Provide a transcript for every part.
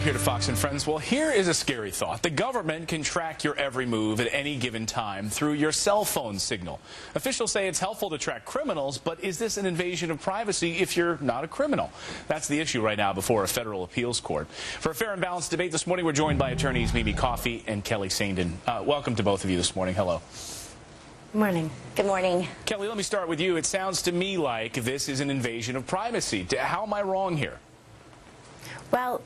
back here to Fox and Friends. Well, here is a scary thought. The government can track your every move at any given time through your cell phone signal. Officials say it's helpful to track criminals, but is this an invasion of privacy if you're not a criminal? That's the issue right now before a federal appeals court. For a fair and balanced debate this morning, we're joined by attorneys Mimi Coffey and Kelly Saindon. Welcome to both of you this morning. Hello. Good morning. Good morning. Kelly, let me start with you. It sounds to me like this is an invasion of privacy. How am I wrong here? Well,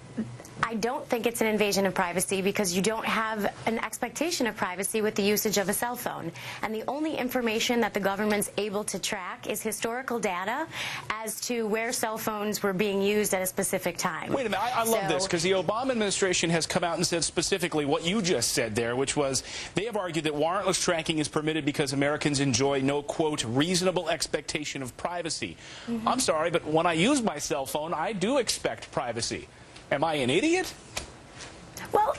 I don't think it's an invasion of privacy because you don't have an expectation of privacy with the usage of a cell phone. And the only information that the government's able to track is historical data as to where cell phones were being used at a specific time. Wait a minute. I love this because the Obama administration has come out and said specifically what you just said there, which was they have argued that warrantless tracking is permitted because Americans enjoy no, quote, reasonable expectation of privacy. I'm sorry, but when I use my cell phone, I do expect privacy. Am I an idiot? Well,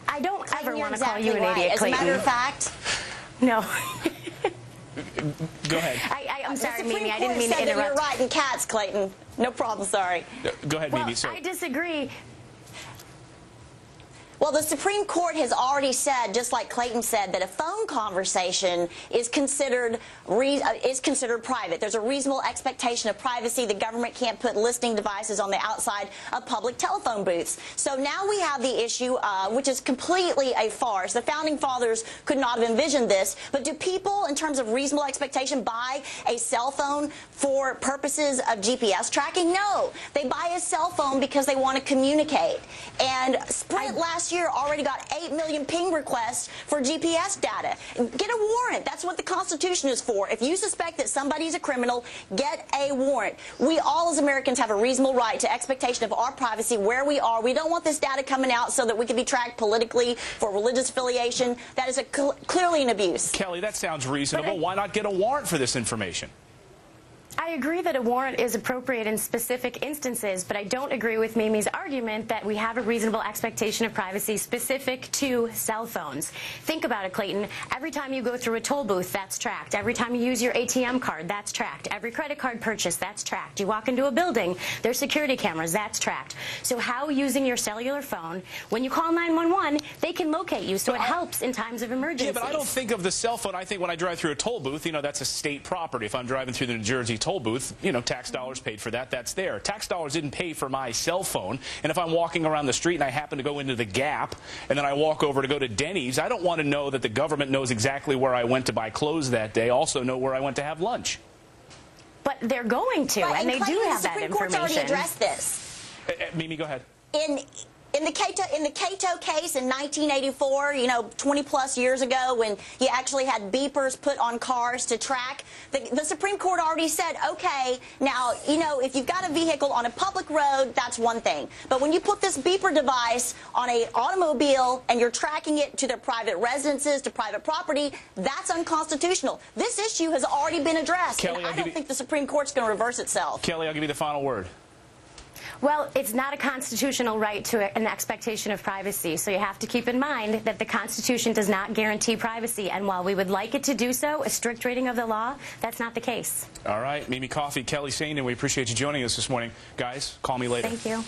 I don't ever want to call you an idiot, Clayton. As a matter of fact, no. Go ahead. I'm sorry, Mimi. I the didn't mean Supreme Court to said that interrupt. you're right in cats, Clayton. No problem. Sorry. Go ahead, Well, Mimi. I disagree. Well, the Supreme Court has already said, just like Clayton said, that a phone conversation is considered private. There's a reasonable expectation of privacy. The government can't put listening devices on the outside of public telephone booths. So now we have the issue, which is completely a farce. The Founding Fathers could not have envisioned this. But do people, in terms of reasonable expectation, buy a cell phone for purposes of GPS tracking? No. They buy a cell phone because they want to communicate. And Sprint last year already got 8 million ping requests for GPS data. Get a warrant. That's what the Constitution is for. If you suspect that somebody's a criminal, get a warrant. We all as Americans have a reasonable right to expectation of our privacy where we are. We don't want this data coming out so that we can be tracked politically for religious affiliation. That is clearly an abuse. Kelly, that sounds reasonable. Why not get a warrant for this information? I agree that a warrant is appropriate in specific instances, but I don't agree with Mimi's argument that we have a reasonable expectation of privacy specific to cell phones. Think about it, Clayton. Every time you go through a toll booth, that's tracked. Every time you use your ATM card, that's tracked. Every credit card purchase, that's tracked. You walk into a building, there's security cameras, that's tracked. So how using your cellular phone, when you call 911, they can locate you, so it helps in times of emergencies. Yeah, but I don't think of the cell phone. I think when I drive through a toll booth, that's a state property. If I'm driving through the New Jersey toll booth, tax dollars paid for that. That's there. Tax dollars didn't pay for my cell phone. And if I'm walking around the street and I happen to go into the Gap and then I walk over to go to Denny's, I don't want to know that the government knows exactly where I went to buy clothes that day, also know where I went to have lunch. But they're going to, and they do have that information. The Supreme Court's already addressed this. Mimi, go ahead. In the Cato case in 1984, 20-plus years ago, when you actually had beepers put on cars to track, the Supreme Court already said, okay, now, if you've got a vehicle on a public road, that's one thing. But when you put this beeper device on an automobile and you're tracking it to their private residences, to private property, that's unconstitutional. This issue has already been addressed, Kelly, and I don't think the Supreme Court's going to reverse itself. Kelly, I'll give you the final word. Well, it's not a constitutional right to an expectation of privacy, so you have to keep in mind that the Constitution does not guarantee privacy, and while we would like it to do so, a strict reading of the law, that's not the case. All right, Mimi Coffey, Kelly Saindon, we appreciate you joining us this morning. Guys, call me later. Thank you.